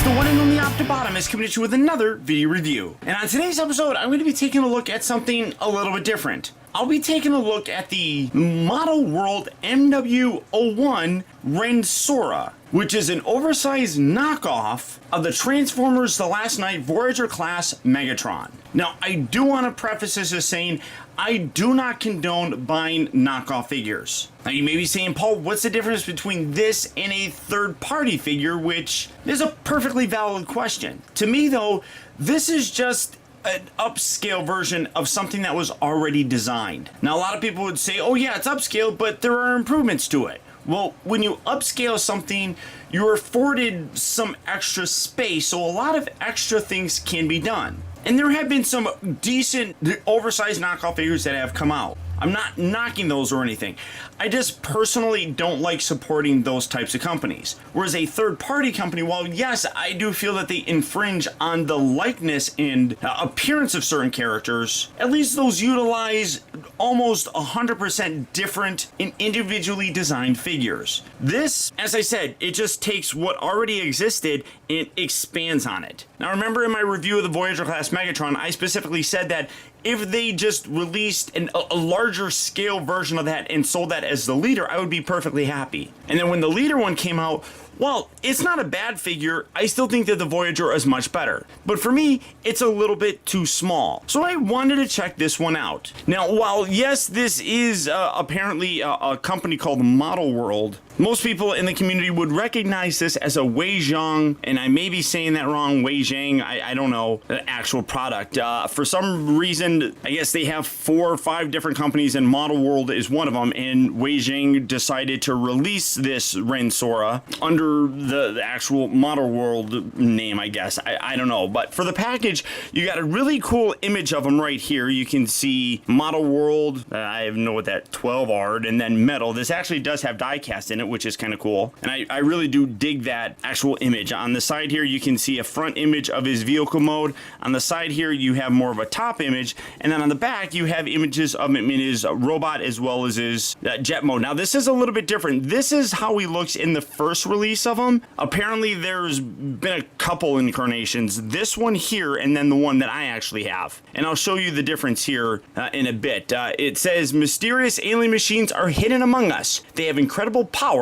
the one and only Optibotomus coming at you with another video review. And on today's episode, I'm going to be taking a look at something a little bit different. I'll be taking a look at the Model World MW-001 Rendsora, which is an oversized knockoff of the Transformers The Last Knight Voyager class Megatron. Now, I do want to preface this as saying I do not condone buying knockoff figures. Now, you may be saying, Paul, what's the difference between this and a third-party figure, which is a perfectly valid question. To me, though, this is just an upscale version of something that was already designed. Now, a lot of people would say, oh yeah, it's upscale, but there are improvements to it. Well, when you upscale something, you're afforded some extra space, so a lot of extra things can be done. And there have been some decent oversized knockoff figures that have come out. I'm not knocking those or anything. I just personally don't like supporting those types of companies. Whereas a third-party company, while yes, I do feel that they infringe on the likeness and appearance of certain characters, at least those utilize almost 100% different and individually designed figures. This, as I said, it just takes what already existed and expands on it. Now remember in my review of the Voyager class Megatron, I specifically said that if they just released a larger scale version of that and sold that as the leader, I would be perfectly happy. And then when the leader one came out, well, it's not a bad figure. I still think that the Voyager is much better. But for me, it's a little bit too small. So I wanted to check this one out. Now, while yes, this is apparently a company called Model World, most people in the community would recognize this as a Wei Jiang, and I may be saying that wrong, Wei Jiang, I don't know, the actual product. For some reason, I guess they have 4 or 5 different companies, and Model World is one of them, and Wei Jiang decided to release this Rendsora under the actual Model World name, I guess. I don't know, but for the package, you got a really cool image of them right here. You can see Model World, I don't know what that 12 art, and then metal. This actually does have die cast in it, which is kind of cool. And I really do dig that actual image. On the side here, you can see a front image of his vehicle mode. On the side here, you have more of a top image. And then on the back, you have images of him in his robot as well as his jet mode. Now, this is a little bit different. This is how he looks in the first release of him. Apparently, there's been a couple incarnations. This one here, and then the one that I actually have. And I'll show you the difference here in a bit. It says, mysterious alien machines are hidden among us. They have incredible power.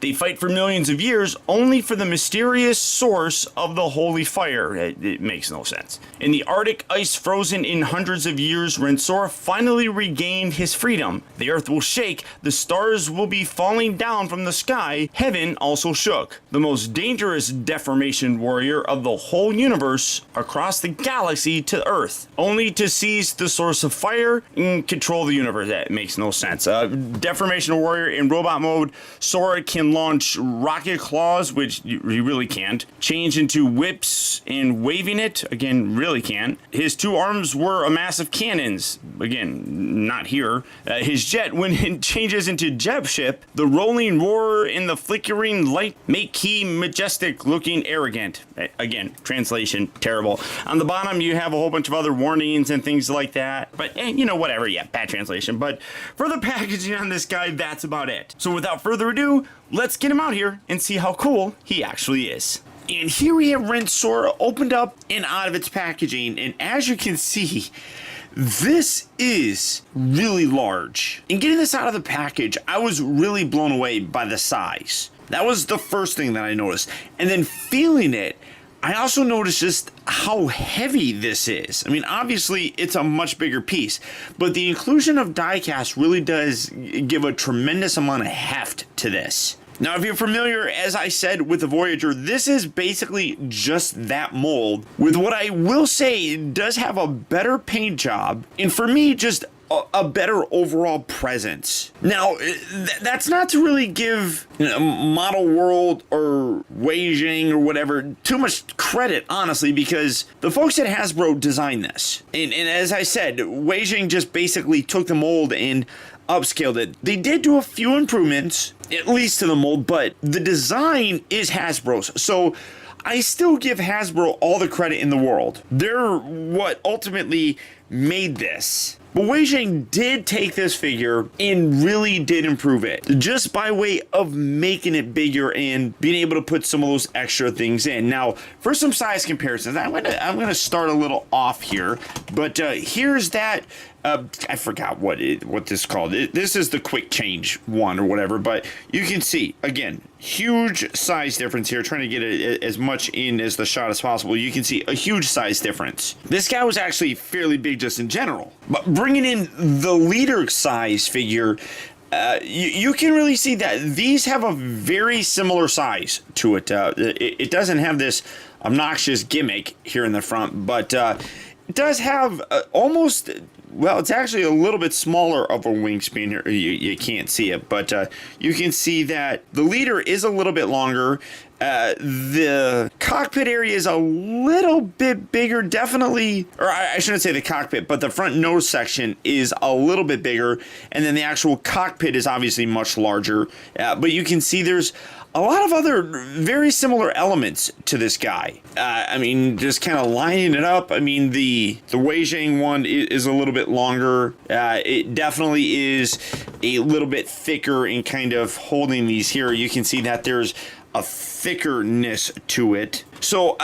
They fight for millions of years only for the mysterious source of the holy fire. It makes no sense. In the Arctic ice frozen in hundreds of years, Rendsora finally regained his freedom. The earth will shake, the stars will be falling down from the sky, heaven also shook. The most dangerous deformation warrior of the whole universe across the galaxy to Earth, only to seize the source of fire and control the universe. That makes no sense. Deformation warrior in robot mode, Sora can launch rocket claws, which you really can't. Change into whips and waving it, again, really can't. His 2 arms were a massive cannons, again, not here. His jet, when it changes into jet ship, the rolling roar and the flickering light make he majestic looking arrogant. Again, translation, terrible. On the bottom, you have a whole bunch of other warnings and things like that. But, you know, whatever, yeah, bad translation. But for the packaging on this guy, that's about it. So without further ado, let's get him out here and see how cool he actually is. And here we have Rendsora opened up and out of its packaging. And as you can see, this is really large. In getting this out of the package, I was really blown away by the size. That was the first thing that I noticed. And then feeling it, I also noticed just how heavy this is. I mean, obviously, it's a much bigger piece, but the inclusion of diecast really does give a tremendous amount of heft to this. Now, if you're familiar, as I said, with the Voyager, this is basically just that mold, with what I will say does have a better paint job, and for me, just a better overall presence. Now, that's not to really give Model World or Wei Jiang or whatever too much credit, honestly, because the folks at Hasbro designed this. And as I said, Wei Jiang just basically took the mold and upscaled it. They did do a few improvements. at least to the mold, but the design is Hasbro's. So I still give Hasbro all the credit in the world. They're what ultimately made this. But Wei Jiang did take this figure and really did improve it, just by way of making it bigger and being able to put some of those extra things in. Now, for some size comparisons, I'm gonna start a little off here, but here's that. I forgot what this is called. This is the quick change one or whatever, but you can see, again, huge size difference here. Trying to get it as much in as the shot as possible. You can see a huge size difference. This guy was actually fairly big just in general, but bringing in the leader size figure, you can really see that these have a very similar size to it. It doesn't have this obnoxious gimmick here in the front, but it does have almost, well, it's actually a little bit smaller of a wingspan here. You can't see it, but you can see that the leader is a little bit longer. The cockpit area is a little bit bigger, definitely, or I shouldn't say the cockpit, but the front nose section is a little bit bigger, and then the actual cockpit is obviously much larger. But you can see there's a lot of other very similar elements to this guy. I mean, just kind of lining it up. I mean, the Wei Jiang one is a little bit longer. It definitely is a little bit thicker in kind of holding these here. You can see that there's a thickerness to it. So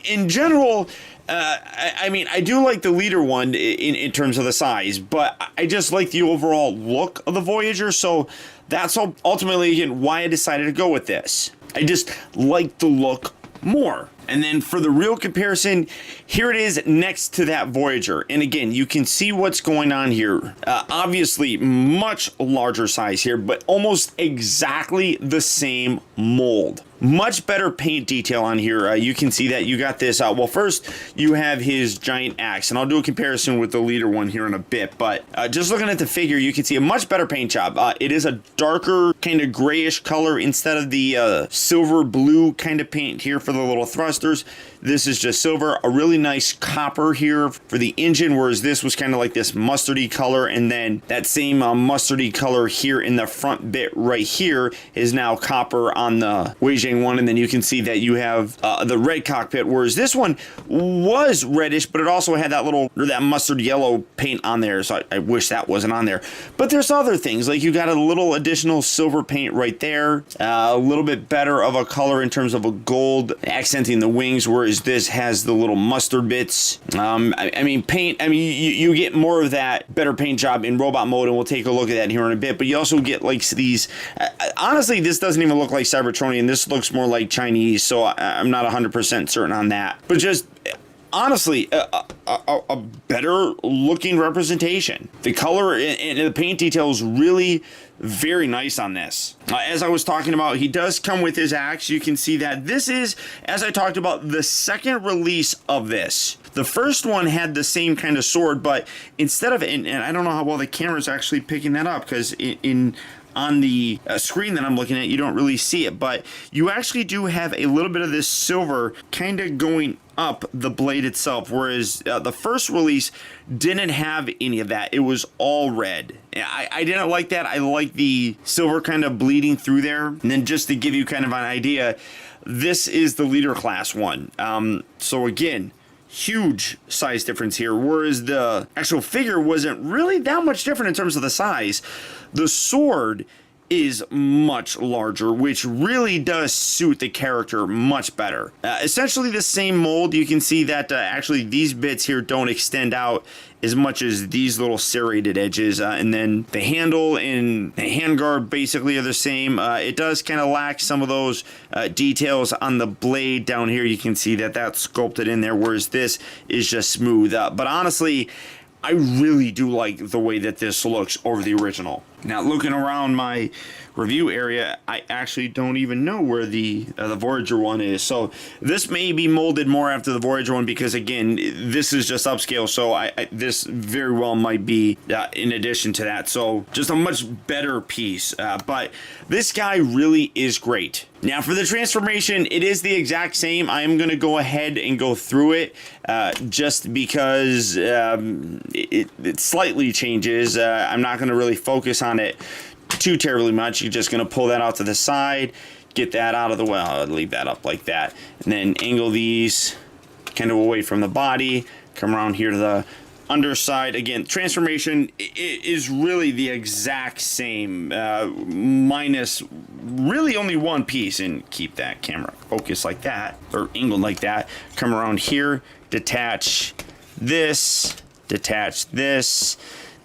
in general, I mean, I do like the leader one in terms of the size, but I just like the overall look of the Voyager. So that's ultimately, again, why I decided to go with this. I just like the look more. And then for the real comparison, here it is next to that Voyager. And again, you can see what's going on here. Obviously, much larger size here, but almost exactly the same mold. Much better paint detail on here. You can see that you got this. Well, first, you have his giant axe, and I'll do a comparison with the leader one here in a bit. But just looking at the figure, you can see a much better paint job. It is a darker, kind of grayish color instead of the silver blue kind of paint here for the little thrusters. This is just silver. A really nice copper here for the engine, whereas this was kind of like this mustardy color, and then that same mustardy color here in the front bit right here is now copper on the Wei Jiang one, and then you can see that you have the red cockpit, whereas this one was reddish, but it also had that little, or that mustard yellow paint on there, so I wish that wasn't on there. But there's other things, like you got a little additional silver paint right there, a little bit better of a color in terms of a gold accenting the wings, whereas this has the little mustard bits. I mean, paint, I mean, you get more of that better paint job in robot mode, and we'll take a look at that here in a bit, but you also get like these, honestly, this doesn't even look like Cybertronian. This looks more like Chinese, so I'm not 100% certain on that. But just honestly, a better looking representation. The color and the paint detail is really very nice on this. As I was talking about, he does come with his axe. You can see that this is, as I talked about, the second release of this. The first one had the same kind of sword, but instead of, and I don't know how well the camera's actually picking that up, because on the screen that I'm looking at, you don't really see it, but you actually do have a little bit of this silver kind of going up the blade itself, whereas the first release didn't have any of that. It was all red. I didn't like that. I like the silver kind of bleeding through there. And then just to give you kind of an idea, this is the leader class one. So again, huge size difference here, whereas the actual figure wasn't really that much different in terms of the size. The sword is much larger, which really does suit the character much better. Essentially the same mold. You can see that actually these bits here don't extend out as much as these little serrated edges, and then the handle and the handguard basically are the same. It does kind of lack some of those details on the blade down here. You can see that that's sculpted in there, whereas this is just smooth. But honestly, I really do like the way that this looks over the original. Now, looking around my review area, I actually don't even know where the Voyager one is. So this may be molded more after the Voyager one, because again, this is just upscale. So this very well might be in addition to that. So just a much better piece. But this guy really is great. Now for the transformation, it is the exact same. I am going to go ahead and go through it just because it slightly changes. I'm not going to really focus on it too terribly much. You're just going to pull that out to the side, get that out of the way. I'll leave that up like that. And then angle these kind of away from the body. Come around here to the underside. Again, transformation is really the exact same, minus really only one piece. And keep that camera focused like that, or angled like that. Come around here, detach this, detach this.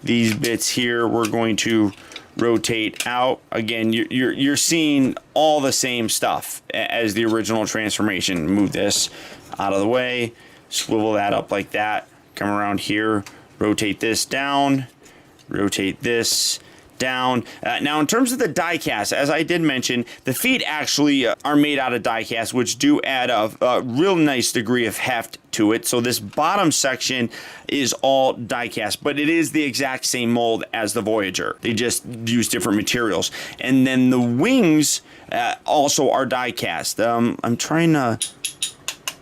These bits here we're going to rotate out. Again, you're seeing all the same stuff as the original transformation. Move this out of the way, swivel that up like that, come around here, rotate this down, rotate this down. Now, in terms of the die cast, as I did mention, the feet actually are made out of die cast, which do add a real nice degree of heft to it. So this bottom section is all die cast, but it is the exact same mold as the Voyager. They just use different materials. And then the wings also are die cast. I'm trying to...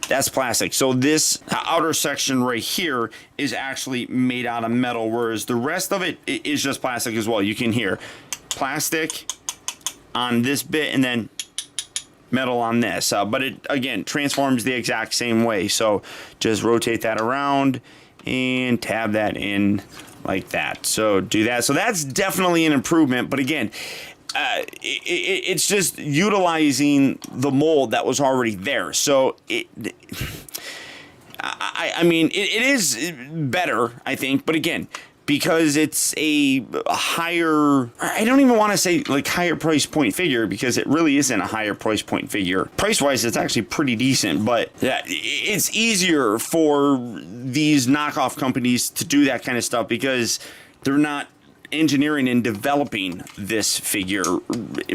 That's plastic. So this outer section right here is actually made out of metal, whereas the rest of it is just plastic as well. You can hear plastic on this bit and then metal on this. But it, again, transforms the exact same way. So just rotate that around and tab that in like that. So do that. So that's definitely an improvement. But again, it's just utilizing the mold that was already there. So I mean, it is better, I think. But again, because it's a higher, I don't even want to say like higher price point figure, because it really isn't a higher price point figure. Price wise, it's actually pretty decent, but it's easier for these knockoff companies to do that kind of stuff because they're not engineering and developing this figure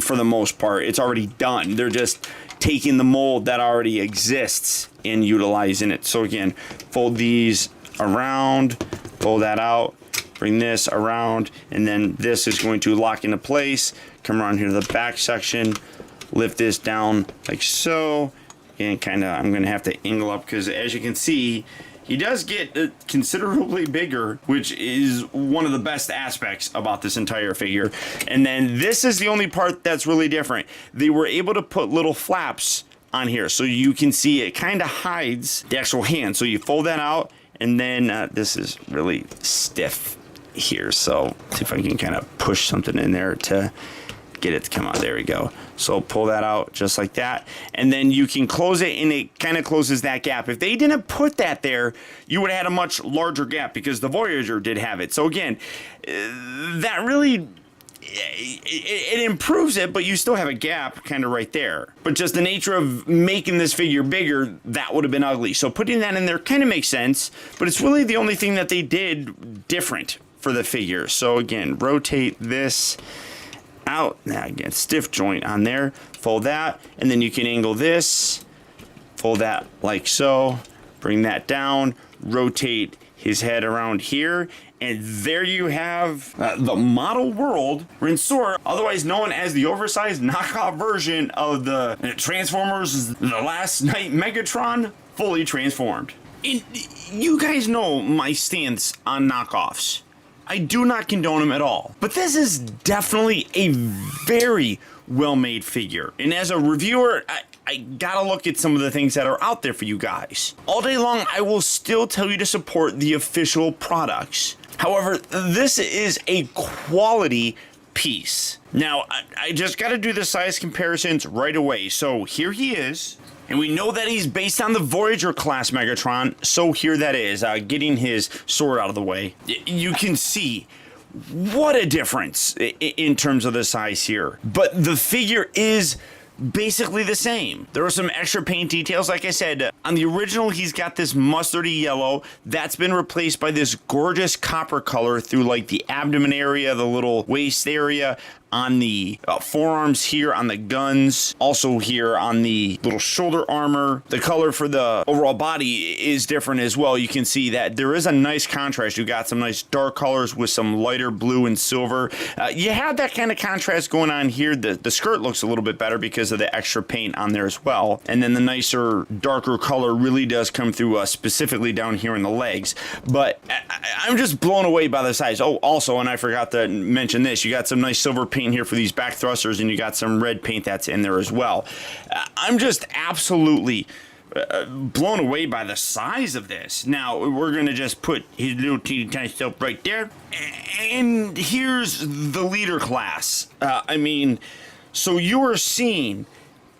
for the most part. It's already done. They're just taking the mold that already exists and utilizing it. So again, fold these around, pull that out, bring this around, and then this is going to lock into place. Come around here to the back section, lift this down like so, and kind of, I'm going to have to angle up because as you can see, he does get considerably bigger, which is one of the best aspects about this entire figure. And then this is the only part that's really different. They were able to put little flaps on here so you can see it kind of hides the actual hand. So you fold that out, and then this is really stiff here. So see if I can kind of push something in there to get it to come out. There we go. So pull that out just like that, and then you can close it, and it kind of closes that gap. If they didn't put that there, you would have had a much larger gap because the Voyager did have it. So again, that really, it improves it, but you still have a gap kind of right there. But just the nature of making this figure bigger, that would have been ugly. So putting that in there kind of makes sense, but it's really the only thing that they did different for the figure. So again, rotate this out. Now again, stiff joint on there, fold that, and then you can angle this, fold that like so, bring that down, rotate his head around here, and there you have the model world Rendsora, otherwise known as the oversized knockoff version of the Transformers The Last Night Megatron, fully transformed. And you guys know my stance on knockoffs. I do not condone them at all. But this is definitely a very well-made figure. And as a reviewer, I gotta look at some of the things that are out there for you guys. All day long, I will still tell you to support the official products. However, this is a quality piece. Now, I just gotta do the size comparisons right away. So here he is. And we know that he's based on the Voyager class Megatron, so here that is, getting his sword out of the way. You can see what a difference in terms of the size here. But the figure is basically the same. There are some extra paint details. Like I said, on the original, he's got this mustardy yellow. That's been replaced by this gorgeous copper color through like the abdomen area, the little waist area, on the forearms here, on the guns, also here on the little shoulder armor. The color for the overall body is different as well. You can see that there is a nice contrast. You got some nice dark colors with some lighter blue and silver. You have that kind of contrast going on here. The skirt looks a little bit better because of the extra paint on there as well. And then the nicer, darker color really does come through specifically down here in the legs. But I'm just blown away by the size. Oh, also, and I forgot to mention this, you got some nice silver paint paint here for these back thrusters, and you got some red paint that's in there as well. I'm just absolutely blown away by the size of this. Now, we're going to just put his little teeny tiny self right there. And here's the leader class. I mean, so you are seeing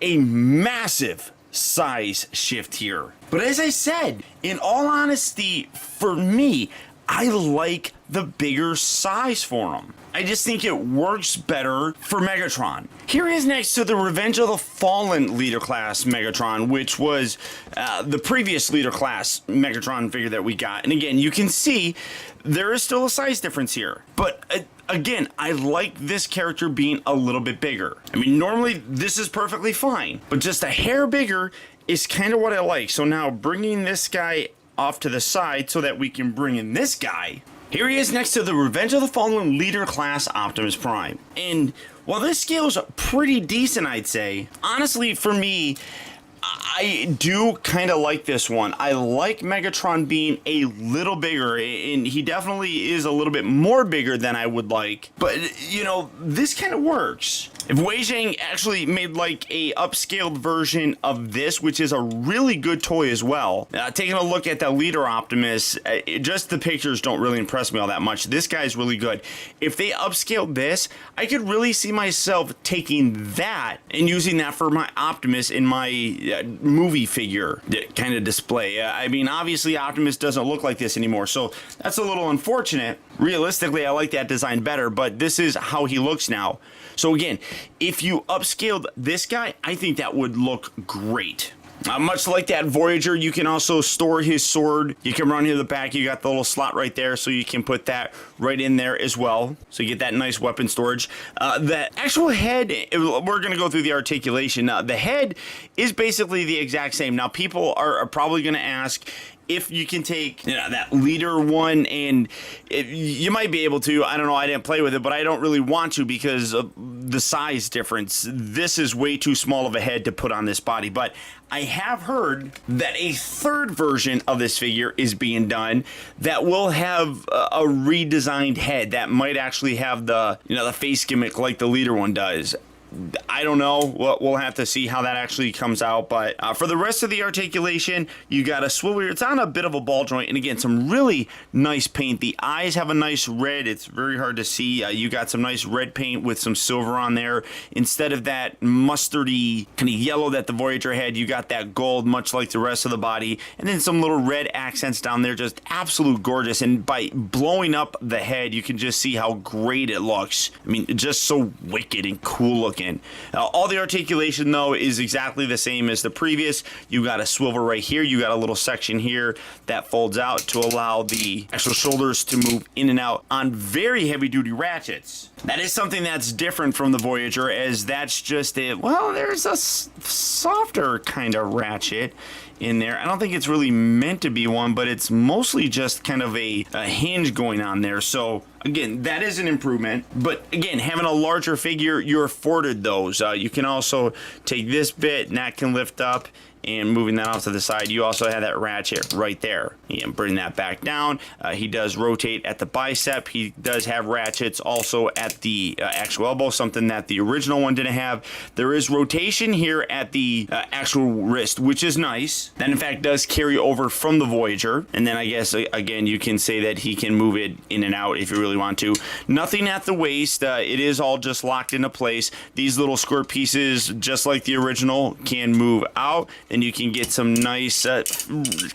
a massive size shift here. But as I said, in all honesty, for me, I like the bigger size for him. I just think it works better for Megatron. Here he is next to the Revenge of the Fallen leader class Megatron, which was the previous leader class Megatron figure that we got. And again, you can see there is still a size difference here. But again, I like this character being a little bit bigger. I mean, normally this is perfectly fine, but just a hair bigger is kind of what I like. So now bringing this guy off to the side so that we can bring in this guy. Here he is next to the Revenge of the Fallen leader class Optimus Prime. And while this scale's pretty decent, I'd say, honestly, for me, I do kind of like this one. I like Megatron being a little bigger, and he definitely is a little bit more bigger than I would like. But, you know, this kind of works. If Wei Jiang actually made like a upscaled version of this, which is a really good toy as well. Taking a look at the leader Optimus, just the pictures don't really impress me all that much. This guy's really good. If they upscaled this, I could really see myself taking that and using that for my Optimus in my movie figure kind of display. I mean, obviously Optimus doesn't look like this anymore, so that's a little unfortunate. Realistically, I like that design better, but this is how he looks now. So again, if you upscaled this guy, I think that would look great. Much like that Voyager, you can also store his sword. You can run here the back. You got the little slot right there, so you can put that right in there as well. So you get that nice weapon storage. The actual head, we're going to go through the articulation. The head is basically the exact same. Now, people are probably going to ask if you can take, you know, that leader one, and you might be able to. I don't know, I didn't play with it, but I don't really want to because of the size difference. This is way too small of a head to put on this body, but I have heard that a third version of this figure is being done that will have a redesigned head that might actually have the, you know, the face gimmick like the leader one does. I don't know. We'll have to see how that actually comes out. But for the rest of the articulation, you got a swivel here. It's on a bit of a ball joint. And again, some really nice paint. The eyes have a nice red. It's very hard to see. You got some nice red paint with some silver on there. Instead of that mustardy kind of yellow that the Voyager had, you got that gold, much like the rest of the body. And then some little red accents down there. Just absolute gorgeous. And by blowing up the head, you can just see how great it looks. I mean, just so wicked and cool looking. All the articulation, though, is exactly the same as the previous. You got a swivel right here. You got a little section here that folds out to allow the actual shoulders to move in and out on very heavy-duty ratchets. That is something that's different from the Voyager, as that's just a, well, there's a softer kind of ratchet in there. I don't think it's really meant to be one, but it's mostly just kind of a hinge going on there. So again, that is an improvement. But again, having a larger figure, you're afforded those. You can also take this bit and that can lift up, and moving that off to the side, you also have that ratchet right there. And bring that back down. He does rotate at the bicep. He does have ratchets also at the actual elbow, something that the original one didn't have. There is rotation here at the actual wrist, which is nice. That in fact does carry over from the Voyager. And then I guess again, you can say that he can move it in and out if you really want to. Nothing at the waist. It is all just locked into place. These little squirt pieces, just like the original, can move out. Then you can get some nice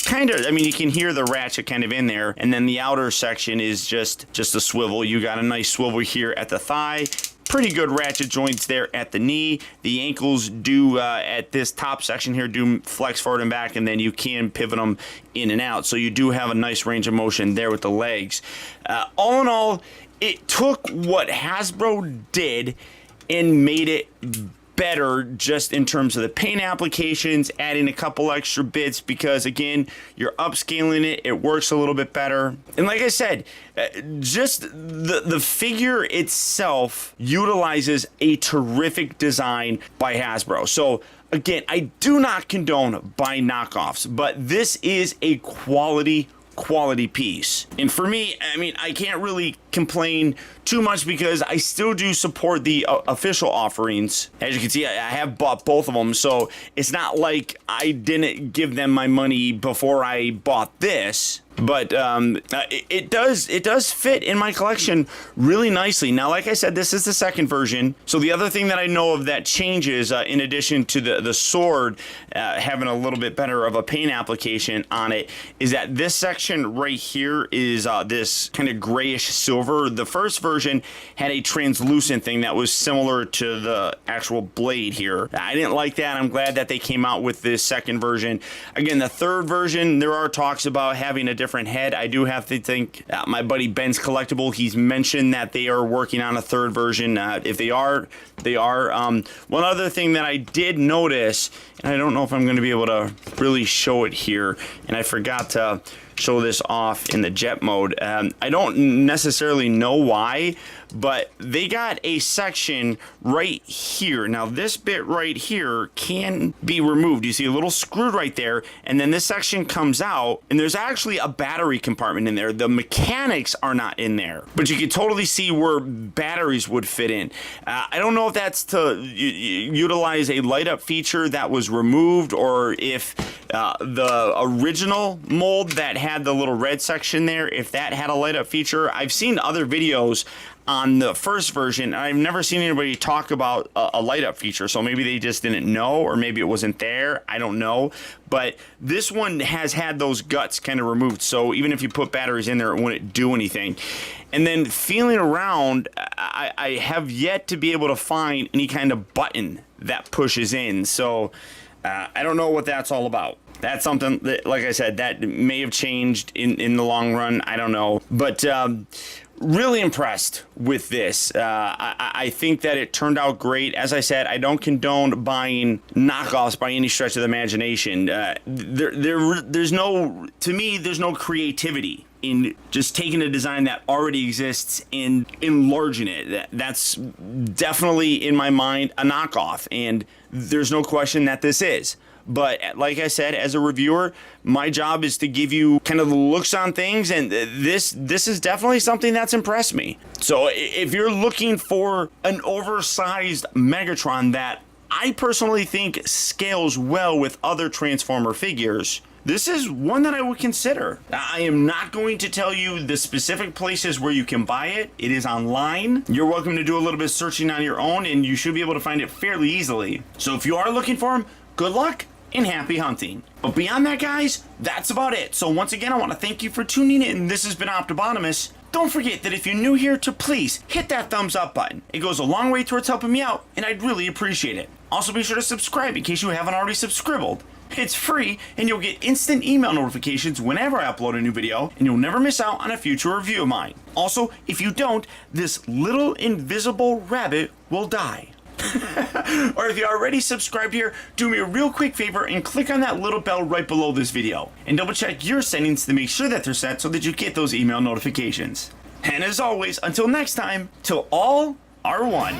kind of, I mean, you can hear the ratchet kind of in there, and then the outer section is just a swivel. You got a nice swivel here at the thigh. Pretty good ratchet joints there at the knee. The ankles do at this top section here do flex forward and back, and then you can pivot them in and out. So you do have a nice range of motion there with the legs. All in all, it took what Hasbro did and made it better just in terms of the paint applications, adding a couple extra bits because again, you're upscaling it, it works a little bit better. And like I said, just the figure itself utilizes a terrific design by Hasbro. So again, I do not condone buying knockoffs, but this is a quality quality piece. And for me, I mean, I can't really complain too much because I still do support the official offerings. As you can see, I have bought both of them, so it's not like I didn't give them my money before I bought this. But it does fit in my collection really nicely. Now, like I said, this is the second version. So the other thing that I know of that changes, in addition to the sword having a little bit better of a paint application on it, is that this section right here is this kind of grayish silver. The first version had a translucent thing that was similar to the actual blade here. I didn't like that. I'm glad that they came out with this second version. Again, the third version, there are talks about having a different head. I do have to think my buddy Ben's Collectible, he's mentioned that they are working on a third version. If they are, they are. One other thing that I did notice, and I don't know if I'm going to be able to really show it here, and I forgot to show this off in the jet mode. I don't necessarily know why, but they got a section right here. Now this bit right here can be removed. You see a little screw right there, and then this section comes out, and there's actually a battery compartment in there. The mechanics are not in there, but you can totally see where batteries would fit in. I don't know if that's to utilize a light up feature that was removed, or if the original mold that had the little red section there, if that had a light up feature. I've seen other videos on the first version, I've never seen anybody talk about a light up feature, so maybe they just didn't know, or maybe it wasn't there, I don't know. But this one has had those guts kind of removed, so even if you put batteries in there, it wouldn't do anything. And then feeling around, I have yet to be able to find any kind of button that pushes in, so I don't know what that's all about. That's something that, like I said, that may have changed in the long run, I don't know. But really impressed with this. I think that it turned out great. As I said, I don't condone buying knockoffs by any stretch of the imagination. There's no, to me, there's no creativity in just taking a design that already exists and enlarging it. That's definitely, in my mind, a knockoff, and there's no question that this is. But like I said, as a reviewer, my job is to give you kind of the looks on things, and this is definitely something that's impressed me. So if you're looking for an oversized Megatron that I personally think scales well with other Transformer figures, this is one that I would consider. I am not going to tell you the specific places where you can buy it. It is online. You're welcome to do a little bit of searching on your own, and you should be able to find it fairly easily. So if you are looking for them, good luck and happy hunting. But beyond that, guys, that's about it. So once again, I want to thank you for tuning in. This has been Optibonimus. Don't forget that if you're new here, to please hit that thumbs up button. It goes a long way towards helping me out, and I'd really appreciate it. Also, be sure to subscribe in case you haven't already subscribed. It's free, and you'll get instant email notifications whenever I upload a new video, and you'll never miss out on a future review of mine. Also, if you don't, this little invisible rabbit will die. Or if you already subscribed here, do me a real quick favor and click on that little bell right below this video, and double check your settings to make sure that they're set so that you get those email notifications. And as always, until next time, till all are one.